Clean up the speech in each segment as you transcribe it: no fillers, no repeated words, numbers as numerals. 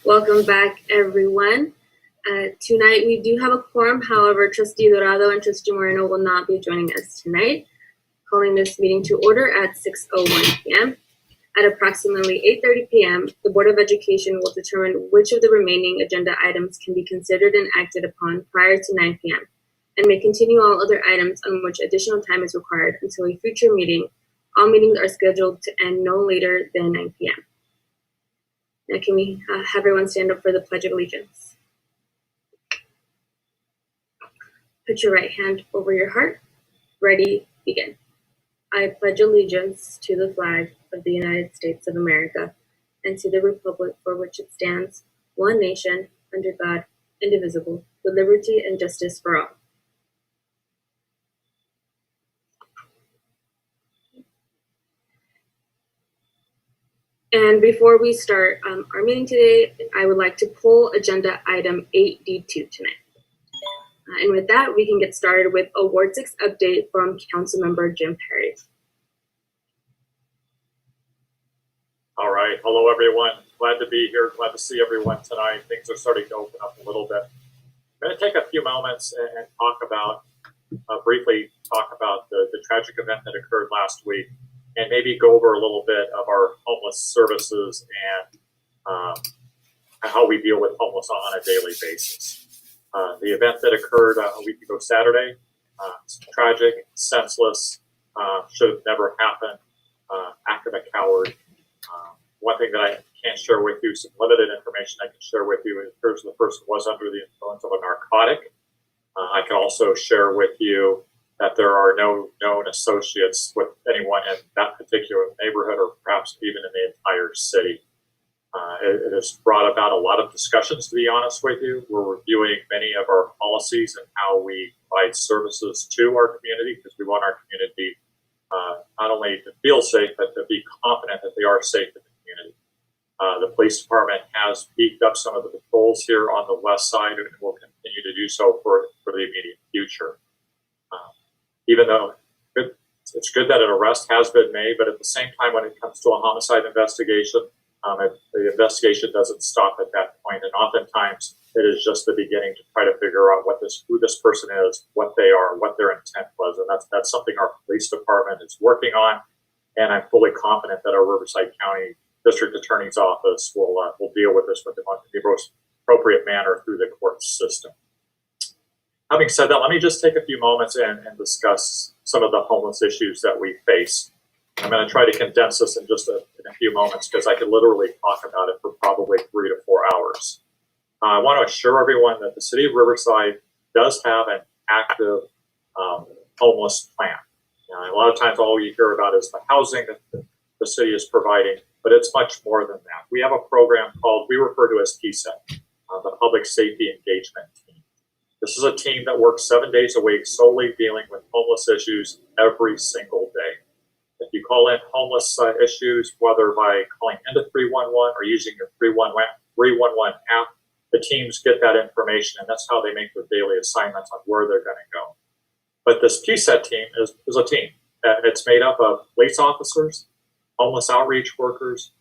Welcome back, everyone. Tonight we do have a quorum. However, Trustee Dorado and Trustee Moreno will not be joining us tonight. Calling this meeting to order at 6:01 p.m. At approximately 8:30 p.m., the Board of Education will determine which of the remaining agenda items can be considered and acted upon prior to 9 p.m. and may continue all other items on which additional time is required until a future meeting. All meetings are scheduled to end no later than 9 p.m. Now, can we have everyone stand up for the Pledge of Allegiance? Put your right hand over your heart. Ready, begin. I pledge allegiance to the flag of the United States of America and to the republic for which it stands, one nation, under God, indivisible, with liberty and justice for all. And before we start our meeting today, I would like to pull agenda item 8D2 tonight. And with that, we can get started with a Ward 6 update from Councilmember Jim Perry. All right, hello everyone. Glad to be here, glad to see everyone tonight. Things are starting to open up a little bit. I'm going to take a few moments and talk about, briefly talk about the tragic event that occurred last week, and maybe go over a little bit of our homeless services and how we deal with homeless on a daily basis. The event that occurred a week ago Saturday, it's tragic, senseless, should have never happened, act of a coward. One thing that I can't share with you, some limited information I can share with you, is the person was under the influence of a narcotic. I can also share with you that there are no known associates with anyone in that particular neighborhood or perhaps even in the entire city. It has brought about a lot of discussions, to be honest with you. We're reviewing many of our policies and how we provide services to our community, because we want our community not only to feel safe, but to be confident that they are safe in the community. The police department has beefed up some of the patrols here on the west side and will continue to do so for the immediate future. Even though it's good that an arrest has been made, but at the same time, when it comes to a homicide investigation, the investigation doesn't stop at that point, and oftentimes it is just the beginning to try to figure out who this person is, what they are, what their intent was, and that's something our police department is working on. And I'm fully confident that our Riverside County District Attorney's Office will deal with this in the most appropriate manner through the court system. Having said that, let me just take a few moments and discuss some of the homeless issues that we face. I'm going to try to condense this in just a few moments, because I could literally talk about it for probably 3 to 4 hours. I want to assure everyone that the city of Riverside does have an active homeless plan. A lot of times all you hear about is the housing that the city is providing, but it's much more than that. We have a program we refer to as PSET, the Public Safety Engagement Team. This is a team that works 7 days a week solely dealing with homeless issues every single day. If you call in homeless issues, whether by calling into 311 or using your 311 app, the teams get that information, and that's how they make their daily assignments on where they're going to go. But this PSET team is a team. It's made up of police officers, homeless outreach workers,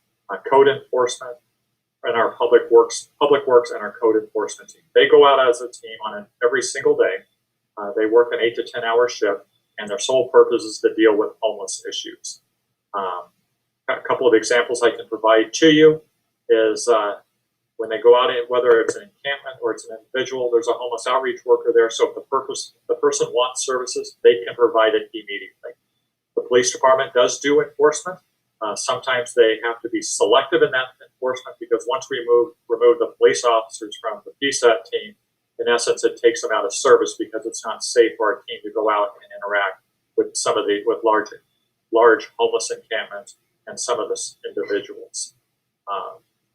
code enforcement, and our public works and our code enforcement team. They go out as a team on every single day. They work an 8 to 10 hour shift, and their sole purpose is to deal with homeless issues. A couple of examples I can provide to you is when they go out, whether it's an encampment or it's an individual, there's a homeless outreach worker there. So if the person wants services, they can provide it immediately. The police department does do enforcement. Sometimes they have to be selective in that enforcement, because once we remove the police officers from the PSET team, in essence, it takes them out of service, because it's not safe for our team to go out and interact with with large homeless encampments and some of the individuals.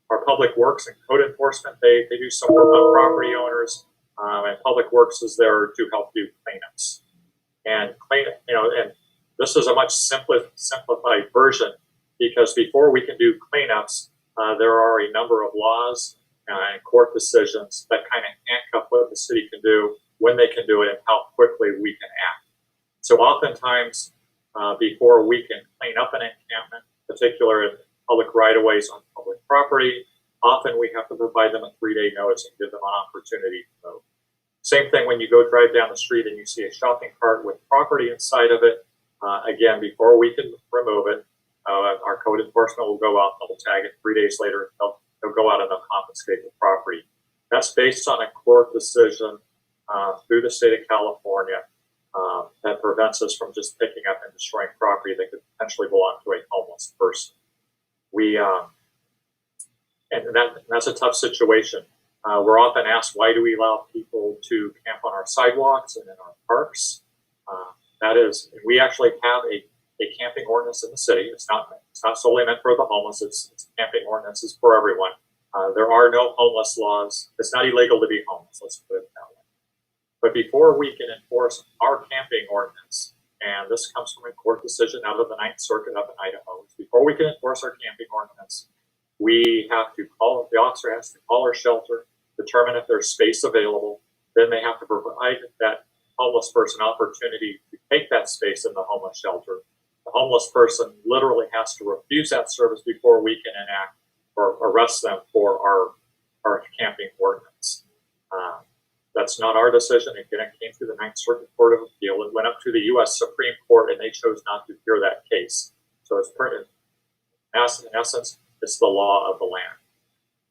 Our public works and code enforcement, they do some work on property owners, and public works is there to help do cleanups. And this is a much simplified version, because before we can do cleanups, there are a number of laws and court decisions that kind of handcuff what the city can do, when they can do it, and how quickly we can act. So oftentimes, before we can clean up an encampment, particularly in public right-of-ways on public property, often we have to provide them a 3-day notice and give them an opportunity to move. Same thing when you go drive down the street and you see a shopping cart with property inside of it. Again, before we can remove it, our code enforcement will go out and they'll tag it. 3 days later, they'll go out and they'll confiscate the property. That's based on a court decision through the state of California that prevents us from just picking up and destroying property that could potentially belong to a homeless person. That's a tough situation. We're often asked, why do we allow people to camp on our sidewalks and in our parks? We actually have a camping ordinance in the city. It's not solely meant for the homeless. It's camping ordinances for everyone. There are no homeless laws. It's not illegal to be homeless. Let's put it that way. But before we can enforce our camping ordinance, and this comes from a court decision out of the Ninth Circuit up in Idaho, before we can enforce our camping ordinance, we have to call, the officer has to call our shelter, determine if there's space available. Then they have to provide that homeless person opportunity to take that space in the homeless shelter. The homeless person literally has to refuse that service before we can enact or arrest them for our camping ordinance. That's not our decision. Again, it came through the Ninth Circuit Court of Appeal. It went up to the U.S. Supreme Court, and they chose not to hear that case. So it's in essence, it's the law of the land.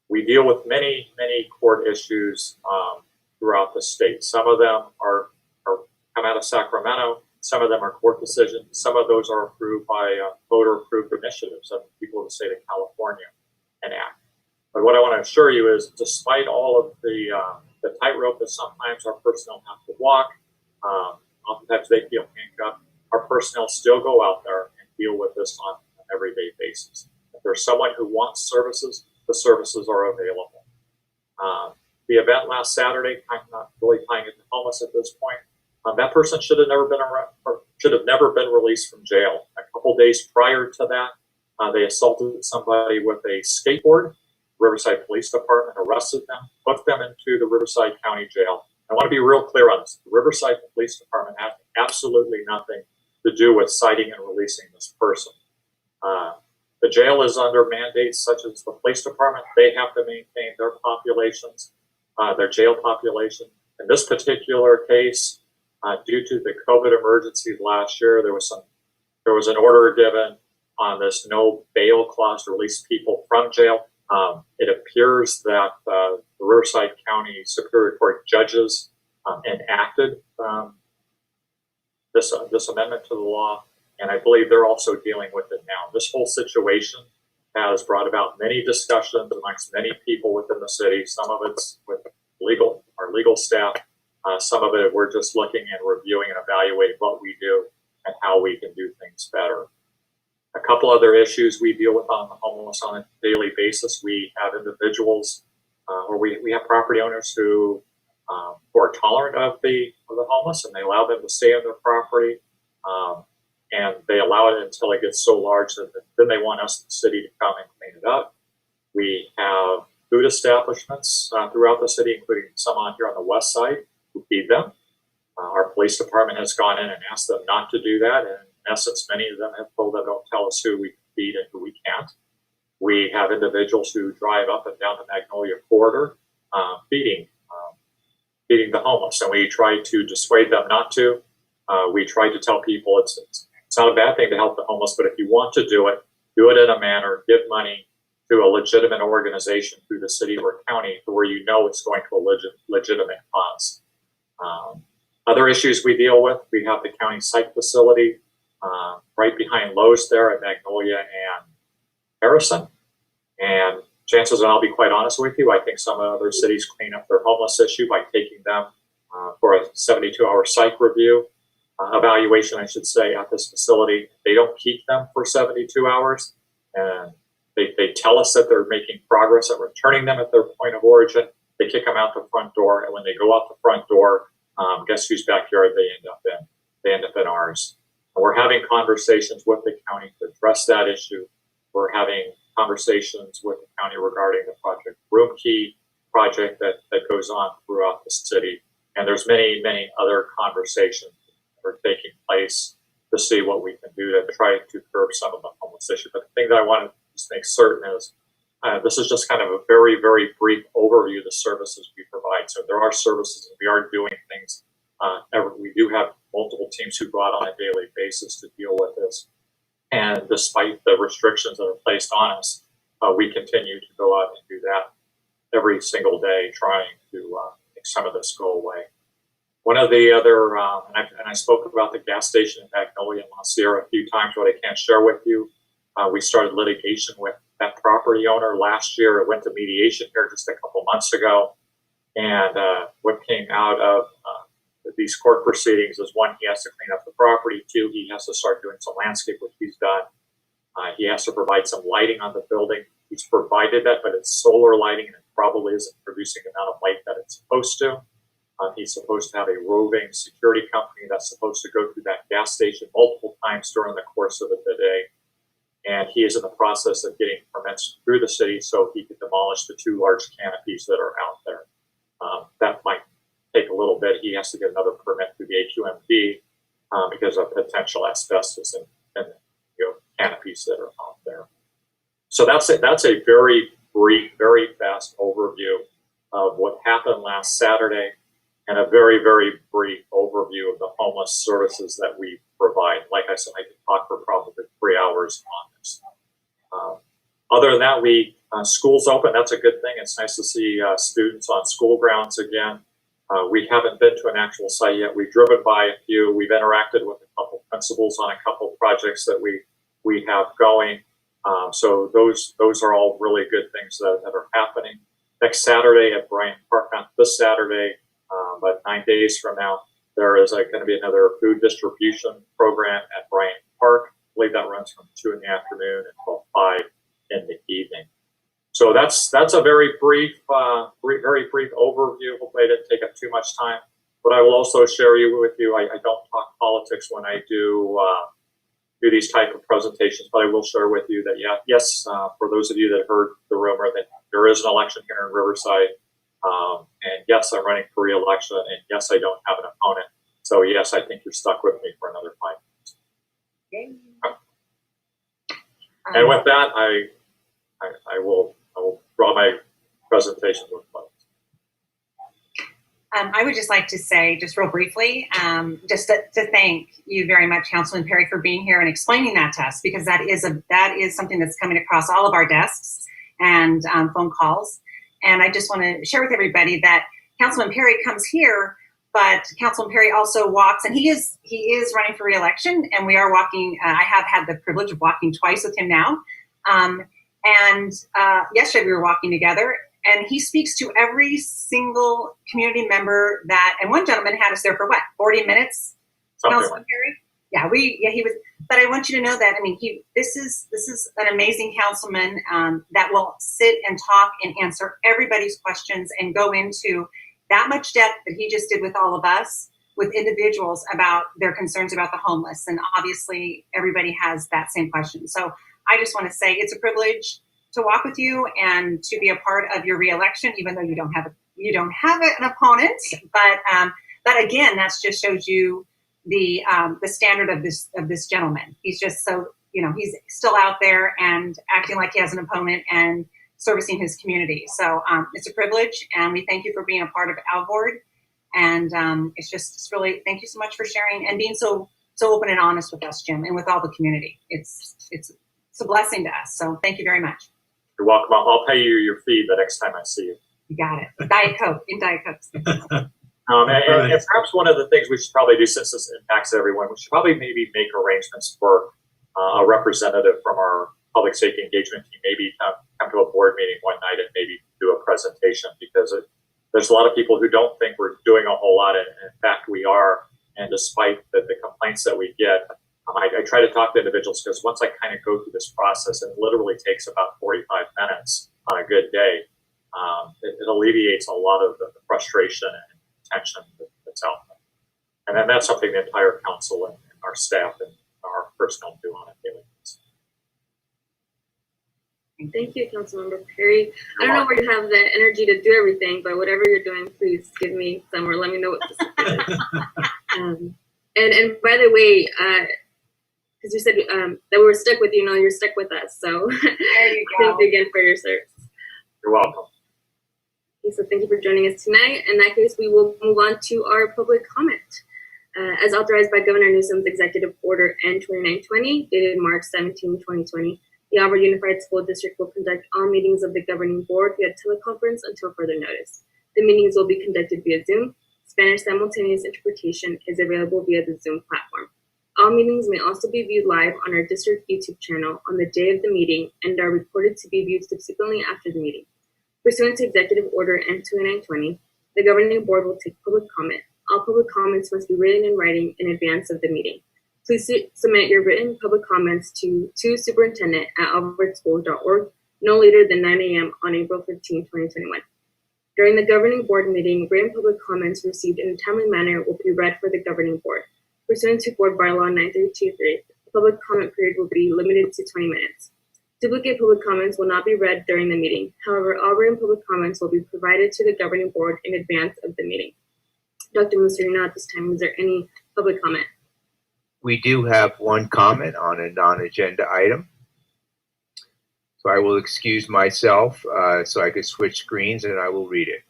We deal with many, many court issues throughout the state. Some of them come out of Sacramento. Some of them are court decisions. Some of those are approved by voter-approved initiatives that people of the state of California enact. But what I want to assure you is, despite all of the tightrope that sometimes our personnel have to walk, oftentimes they feel handcuffed, our personnel still go out there and deal with this on an everyday basis. If there's someone who wants services, the services are available. The event last Saturday, I'm not really tying it to homeless at this point. That person should have never been released from jail. A couple days prior to that, they assaulted somebody with a skateboard. Riverside Police Department arrested them, put them into the Riverside County Jail. I want to be real clear on this. The Riverside Police Department had absolutely nothing to do with citing and releasing this person. The jail is under mandates such as the police department. They have to maintain their populations, their jail population. In this particular case, due to the COVID emergency last year, there was an order given on this no bail clause to release people from jail. It appears that the Riverside County Superior Court judges enacted this amendment to the law, and I believe they're also dealing with it now. This whole situation has brought about many discussions amongst many people within the city. Some of it's with our legal staff. Some of it we're just looking and reviewing and evaluating what we do and how we can do things better. A couple other issues we deal with on the homeless on a daily basis. We have individuals, or we have property owners who are tolerant of the homeless, and they allow them to stay on their property, and they allow it until it gets so large that then they want us, the city, to come and clean it up. We have food establishments throughout the city, including some on here on the west side, who feed them. Our police department has gone in and asked them not to do that, and in essence, many of them have told them, don't tell us who we can feed and who we can't. We have individuals who drive up and down the Magnolia corridor feeding the homeless, and we try to dissuade them not to. We try to tell people it's not a bad thing to help the homeless, but if you want to do it in a manner, give money to a legitimate organization through the city or county where you know it's going to a legitimate cause. Other issues we deal with, we have the county psych facility right behind Lowe's there at Magnolia and Harrison. And chances are, I'll be quite honest with you, I think some other cities clean up their homeless issue by taking them for a 72-hour psych review, evaluation, I should say, at this facility. They don't keep them for 72 hours. And they tell us that they're making progress at returning them at their point of origin. They kick them out the front door. And when they go out the front door, guess whose backyard they end up in? They end up in ours. And we're having conversations with the county to address that issue. We're having conversations with the county regarding the Project Room Key project that goes on throughout the city. And there's many, many other conversations that are taking place to see what we can do to try to curb some of the homeless issue. But the thing that I want to just make certain is this is just kind of a very, very brief overview of the services we provide. So there are services, and we are doing things. We do have multiple teams who go out on a daily basis to deal with this. And despite the restrictions that are placed on us, we continue to go out and do that every single day, trying to make some of this go away. One of the other, and I spoke about the gas station in Magnolia and La Sierra a few times, what I can't share with you. We started litigation with that property owner last year. It went to mediation here just a couple months ago. And what came out of these court proceedings is, one, he has to clean up the property. Two, he has to start doing some landscape, which he's done. He has to provide some lighting on the building. He's provided that, but it's solar lighting, and it probably isn't producing the amount of light that it's supposed to. He's supposed to have a roving security company that's supposed to go through that gas station multiple times during the course of the day. And he is in the process of getting permits through the city so he can demolish the 2 large canopies that are out there. That might take a little bit. He has to get another permit through the AQMD because of potential asbestos and canopies that are out there. So that's a very brief, very fast overview of what happened last Saturday, and a very, very brief overview of the homeless services that we provide. Like I said, I could talk for probably 3 hours on this. Other than that, school's open. That's a good thing. It's nice to see students on school grounds again. We haven't been to an actual site yet. We've driven by a few. We've interacted with a couple principals on a couple projects that we have going. So those are all really good things that are happening. Next Saturday at Bryant Park, not this Saturday, but 9 days from now, there is going to be another food distribution program at Bryant Park. I believe that runs from 2 in the afternoon until 5 in the evening. So that's a very brief overview. Hopefully I didn't take up too much time, but I will also share with you. I don't talk politics when I do these type of presentations, but I will share with you that yes, for those of you that heard the rumor that there is an election here in Riverside, and yes, I'm running for re-election, and yes, I don't have an opponent. So yes, I think you're stuck with me for another 5 minutes. And with that, I will draw my presentation to a close. I would just like to say, just real briefly, just to thank you very much, Councilman Perry, for being here and explaining that to us, because that is something that's coming across all of our desks and phone calls. And I just want to share with everybody that Councilman Perry comes here, but Councilman Perry also walks, and he is running for re-election, and we are walking. I have had the privilege of walking twice with him now. And yesterday we were walking together, and he speaks to every single community member and one gentleman had us there for 40 minutes, Councilman Perry? He was, but I want you to know that, this is an amazing councilman that will sit and talk and answer everybody's questions and go into that much depth that he just did with all of us, with individuals about their concerns about the homeless. And obviously everybody has that same question. So I just want to say it's a privilege to walk with you and to be a part of your re-election, even though you don't have an opponent. But again, that just shows you the standard of this gentleman. He's just so, he's still out there and acting like he has an opponent and servicing his community. So it's a privilege, and we thank you for being a part of Alvord. And it's really, thank you so much for sharing and being so open and honest with us, Jim, and with all the community. It's a blessing to us. So thank you very much. You're welcome. I'll pay you your fee the next time I see you. You got it. Diet Coke, in Diet Cokes. And perhaps one of the things we should probably do, since this impacts everyone, we should probably maybe make arrangements for a representative from our public safety engagement team, maybe come to a board meeting one night and maybe do a presentation, because there's a lot of people who don't think we're doing a whole lot, and in fact we are. And despite the complaints that we get, I try to talk to individuals, because once I kind of go through this process, it literally takes about 45 minutes on a good day. It alleviates a lot of the frustration and tension that's out there. And then that's something the entire council and our staff and our personnel do on a daily basis. Thank you, Councilmember Perry. I don't know where you have the energy to do everything, but whatever you're doing, please give me some, or let me know what this is. And by the way, because you said that we were stuck with you, you're stuck with us. So there you go. Thank you again for your service. You're welcome. Okay, so thank you for joining us tonight. In that case, we will move on to our public comment. As authorized by Governor Newsom's Executive Order N2920, dated March 17, 2020, the Auburn Unified School District will conduct all meetings of the governing board via teleconference until further notice. The meetings will be conducted via Zoom. Spanish simultaneous interpretation is available via the Zoom platform. All meetings may also be viewed live on our district YouTube channel on the day of the meeting and are recorded to be viewed subsequently after the meeting. Pursuant to Executive Order N2920, the governing board will take public comment. All public comments must be written in writing in advance of the meeting. Please submit your written public comments to superintendent@alvordschools.org no later than 9 a.m. on April 15, 2021. During the governing board meeting, written public comments received in a timely manner will be read for the governing board. Pursuant to Board Bylaw 9323, the public comment period will be limited to 20 minutes. Duplicate public comments will not be read during the meeting. However, all written public comments will be provided to the governing board in advance of the meeting. Dr. Mussolino, at this time, is there any public comment? We do have one comment on a non-agenda item. So I will excuse myself so I could switch screens and I will read it.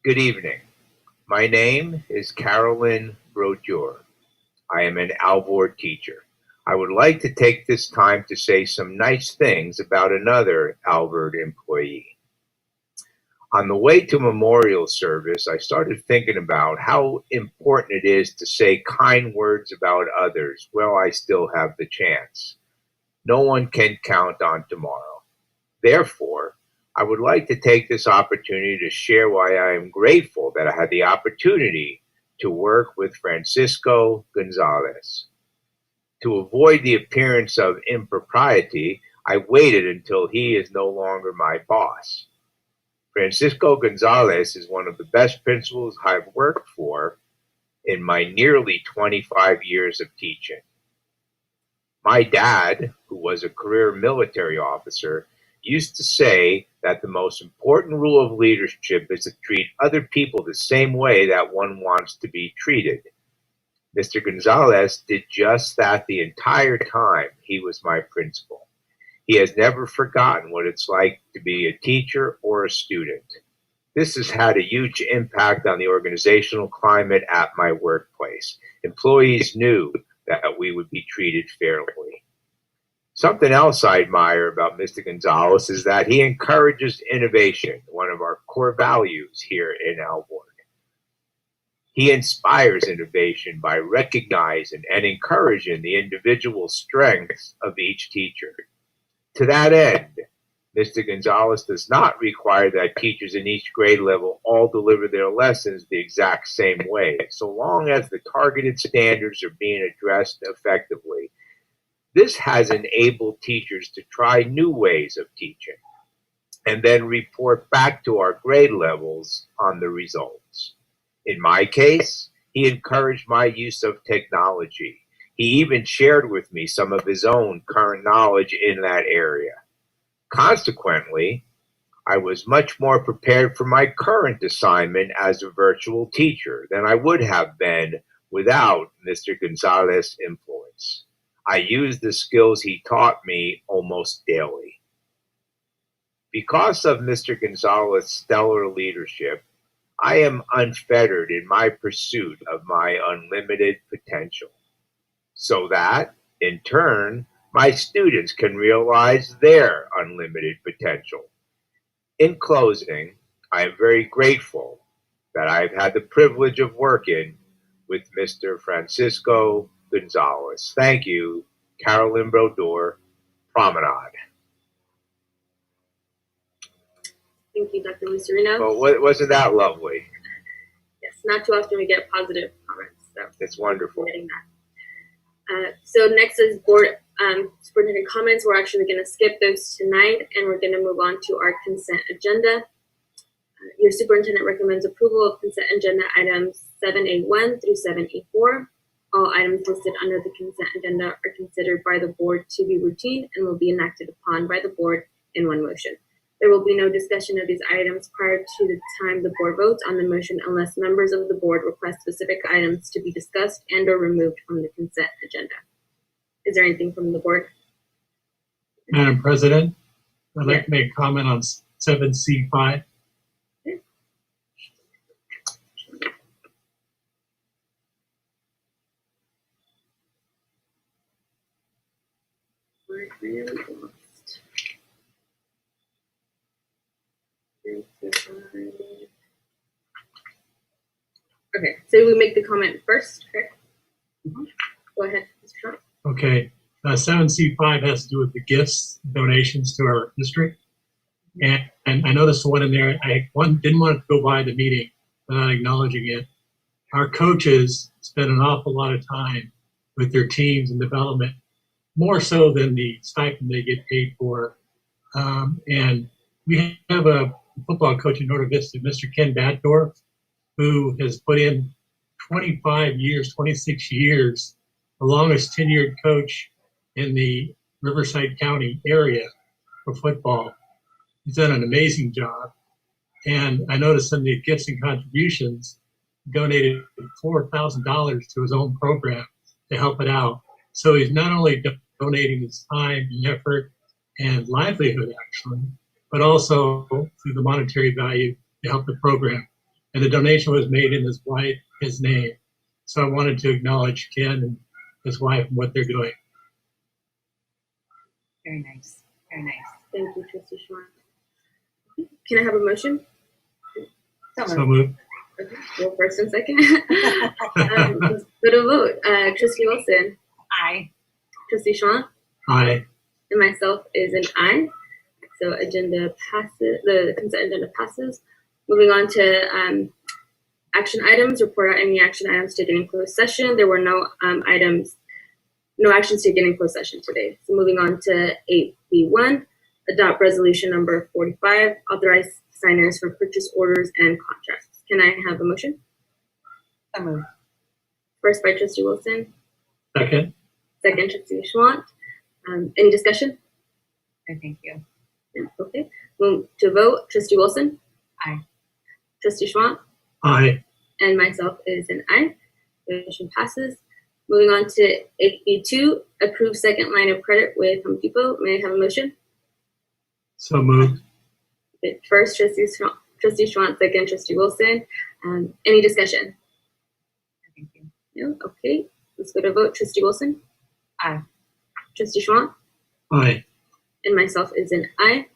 Good evening. My name is Carolyn Brodeur. I am an Alvord teacher. I would like to take this time to say some nice things about another Alvord employee. On the way to memorial service, I started thinking about how important it is to say kind words about others while I still have the chance. No one can count on tomorrow. Therefore, I would like to take this opportunity to share why I am grateful that I had the opportunity to work with Francisco Gonzalez. To avoid the appearance of impropriety, I waited until he is no longer my boss. Francisco Gonzalez is one of the best principals I've worked for in my nearly 25 years of teaching. My dad, who was a career military officer, used to say that the most important rule of leadership is to treat other people the same way that one wants to be treated. Mr. Gonzalez did just that the entire time he was my principal. He has never forgotten what it's like to be a teacher or a student. This has had a huge impact on the organizational climate at my workplace. Employees knew that we would be treated fairly. Something else I admire about Mr. Gonzalez is that he encourages innovation, one of our core values here in Alvord. He inspires innovation by recognizing and encouraging the individual strengths of each teacher. To that end, Mr. Gonzalez does not require that teachers in each grade level all deliver their lessons the exact same way, so long as the targeted standards are being addressed effectively. This has enabled teachers to try new ways of teaching and then report back to our grade levels on the results. In my case, he encouraged my use of technology. He even shared with me some of his own current knowledge in that area. Consequently, I was much more prepared for my current assignment as a virtual teacher than I would have been without Mr. Gonzalez's influence. I used the skills he taught me almost daily. Because of Mr. Gonzalez's stellar leadership, I am unfettered in my pursuit of my unlimited potential, so that, in turn, my students can realize their unlimited potential. In closing, I am very grateful that I've had the privilege of working with Mr. Francisco Gonzalez. Thank you, Carolyn Brodeur, Promenade. Thank you, Dr. Mussolino. Well, wasn't that lovely? Yes, not too often we get positive comments. So It's wonderful. getting that. So next is board superintendent comments. We're actually going to skip those tonight, and we're going to move on to our consent agenda. Your superintendent recommends approval of consent agenda items 7A1 through 7A4. All items listed under the consent agenda are considered by the board to be routine and will be enacted upon by the board in one motion. There will be no discussion of these items prior to the time the board votes on the motion unless members of the board request specific items to be discussed and or removed from the consent agenda. Is there anything from the board? Madam President, I'd like to make a comment on 7C5. We're really lost. Okay, so we make the comment first, correct? Go ahead, Mr. Shaw. Okay, 7C5 has to do with the gifts, donations to our district. And I noticed one in there, didn't want to go by the meeting without acknowledging it. Our coaches spend an awful lot of time with their teams and development, more so than the stipend they get paid for. And we have a football coach in North Vista, Mr. Ken Baddorf, who has put in 25 years, 26 years, the longest tenured coach in the Riverside County area for football. He's done an amazing job. And I noticed in the gifts and contributions, donated $4,000 to his own program to help it out. So he's not only donating his time and effort and livelihood, actually, but also through the monetary value to help the program. And the donation was made in his wife, his name. So I wanted to acknowledge Ken and his wife and what they're doing. Very nice. Very nice. Thank you, Trustee Schwann. Can I have a motion? So moved. Okay, well, first and second. Let's go to vote. Trustee Wilson, Aye. Trustee Schwann, Aye. and myself is an aye. So agenda passes. The consent agenda passes. Moving on to action items. Report out any action items taken in closed session. There were no no actions taken in closed session today. So moving on to 8B1, adopt resolution number 45, authorize signers for purchase orders and contracts. Can I have a motion? So moved. First by Trustee Wilson, Second. second Trustee Schwann. Any discussion? No, thank you. Okay. Move to vote. Trustee Wilson. Aye. Trustee Schwann. Aye. And myself is an aye. The motion passes. Moving on to 8B2, approve second line of credit with Home Depot. May I have a motion? So moved. Okay, first, Trustee Schwann, second, Trustee Wilson. Any discussion? No, thank you. No? Okay. Let's go to vote. Trustee Wilson. Aye. Trustee Schwann. Aye. And myself is an aye.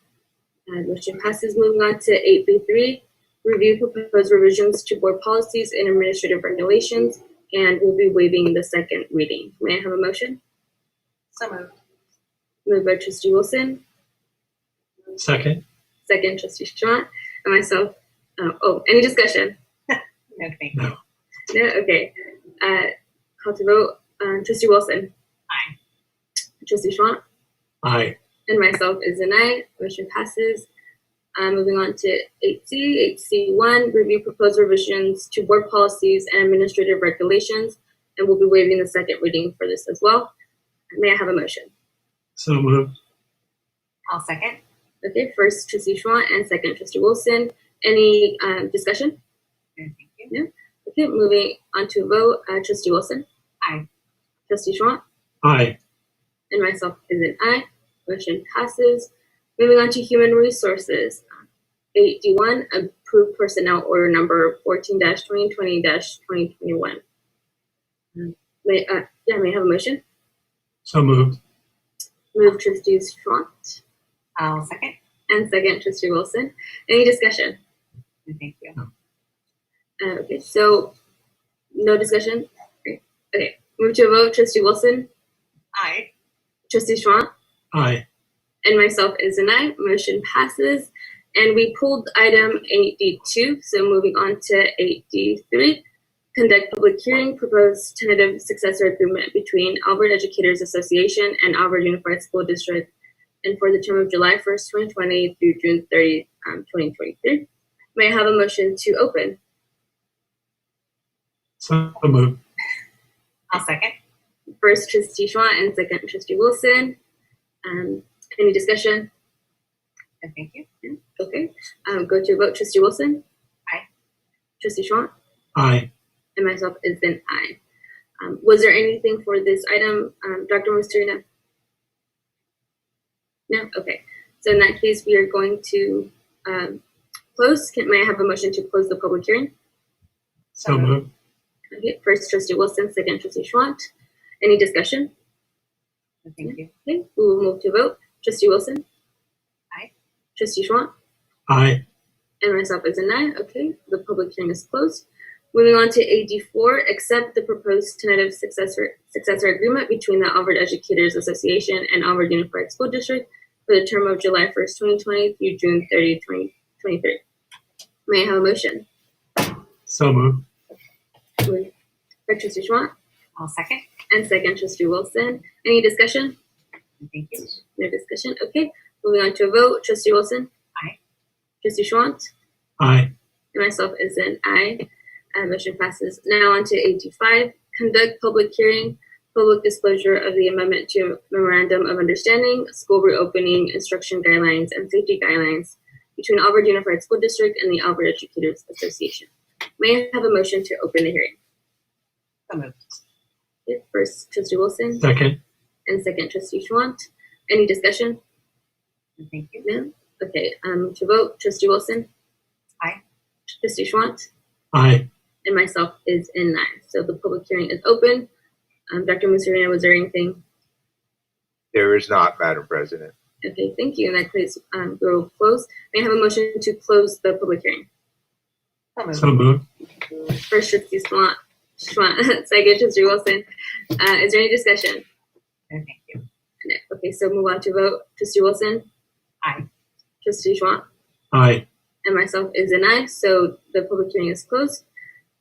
Motion passes. Moving on to 8B3, review proposed revisions to board policies and administrative regulations, and we'll be waiving the second reading. May I have a motion? So moved. Moved by Trustee Wilson, Second. second Trustee Schwann, and myself. Any discussion? No, thank you. No. No? Okay. Call to vote. Trustee Wilson. Aye. Trustee Schwann. Aye. And myself is an aye. Motion passes. Moving on to 8C. 8C1, review proposed revisions to board policies and administrative regulations, and we'll be waiving the second reading for this as well. May I have a motion? So moved. I'll second. Okay, first Trustee Schwann and second Trustee Wilson. Any discussion? No, thank you. No? Okay, moving on to a vote. Trustee Wilson. Aye. Trustee Schwann. Aye. And myself is an aye. Motion passes. Moving on to human resources. 8D1, approve personnel order number 14-2020-2021. May I have a motion? So moved. Move Trustee Schwann I'll second. and second Trustee Wilson. Any discussion? No, thank you. Okay, so no discussion? Great. Okay, move to a vote. Trustee Wilson, Aye. Trustee Schwann, Aye. and myself is an aye. Motion passes. And we pulled item 8D2, so moving on to 8D3. Conduct public hearing, propose tentative successor agreement between Alvord Educators Association and Alvord Unified School District, and for the term of July 1st, 2020 through June 30, 2023. May I have a motion to open? So moved. I'll second. First, Trustee Schwann, and second, Trustee Wilson. Any discussion? No, thank you. Okay. Go to a vote. Trustee Wilson? Aye. Trustee Schwann? Aye. And myself is an aye. Was there anything for this item, Dr. Mustarina? No? Okay. So in that case, we are going to close. May I have a motion to close the public hearing? So moved. Okay. First, trustee Wilson, second, trustee Schwant. Any discussion? Thank you. Okay. We will move to vote. Trustee Wilson? Aye. Trustee Schwant? Aye. And myself is an aye. Okay. The public hearing is closed. Moving on to AD4, accept the proposed tentative successor agreement between the Alvord Educators Association and Alvord Unified School District for the term of July 1st, 2020 through June 30, 2023. May I have a motion? So moved. Moved by trustee Schwant I'll second. and second, trustee Wilson. Any discussion? Thank you. No discussion. Okay. Moving on to a vote. Trustee Wilson? Aye. Trustee Schwant? Aye. And myself is an aye. Motion passes. Now on to AD5. Conduct public hearing, public disclosure of the amendment to Memorandum of Understanding, School Reopening Instruction Guidelines, and Safety Guidelines between Auburn Unified School District and the Alvord Educators Association. May I have a motion to open the hearing? So moved. Okay, first, trustee Wilson, Second. and second, trustee Schwant. Any discussion? Thank you. No? Okay, to vote, trustee Wilson? Aye. Trustee Schwant? Aye. And myself is an aye. So the public hearing is open. Dr. Musarina, was there anything? There is not, Madam President. Okay, thank you. In that case, we'll close. May I have a motion to close the public hearing? So moved. So moved. First, trustee Schwant, second, trustee Wilson. Is there any discussion? Thank you. No. Okay, so move on to vote. Trustee Wilson? Aye. Trustee Schwant? Aye. And myself is an aye, so the public hearing is closed.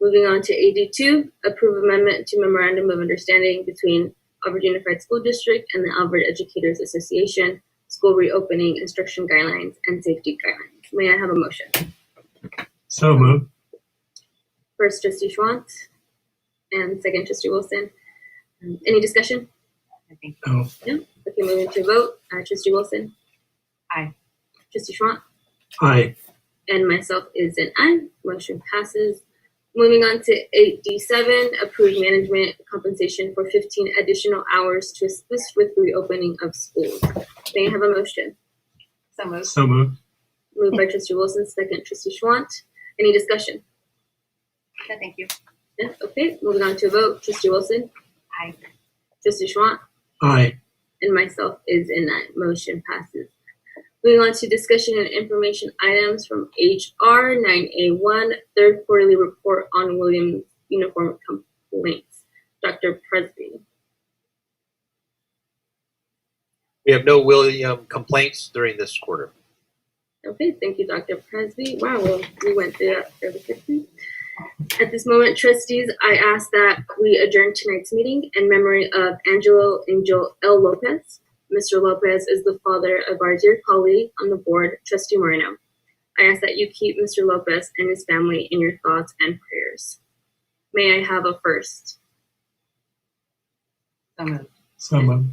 Moving on to AD2, approve amendment to Memorandum of Understanding between Auburn Unified School District and the Alvord Educators Association, School Reopening Instruction Guidelines, and Safety Guidelines. May I have a motion? So moved. First, trustee Schwant, and second, trustee Wilson. Any discussion? Thank you. No. No? Okay, moving to vote. Trustee Wilson? Aye. Trustee Schwant? Aye. And myself is an aye. Motion passes. Moving on to 8D7, approve management compensation for 15 additional hours to assist with reopening of schools. May I have a motion? So moved. So moved. Moved by trustee Wilson, second, trustee Schwant. Any discussion? No, thank you. No? Okay, moving on to a vote. Trustee Wilson? Aye. Trustee Schwant? Aye. And myself is an aye. Motion passes. Moving on to discussion and information items from HR 9A1, third quarterly report on Williams uniform complaints. Dr. Presby. We have no William complaints during this quarter. Okay, thank you, Dr. Presby. Wow, well, we went through that fairly quickly. At this moment, trustees, I ask that we adjourn tonight's meeting in memory of Angelo Angel L. Lopez. Mr. Lopez is the father of our dear colleague on the board, Trustee Moreno. I ask that you keep Mr. Lopez and his family in your thoughts and prayers. May I have a first? So moved. So moved.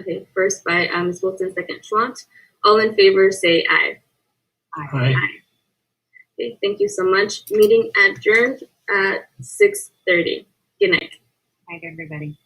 Okay, first by Ms. Wilson, second Schwant. All in favor say aye. Aye. Okay, thank you so much. Meeting adjourned at 6:30. Good night. Night, everybody.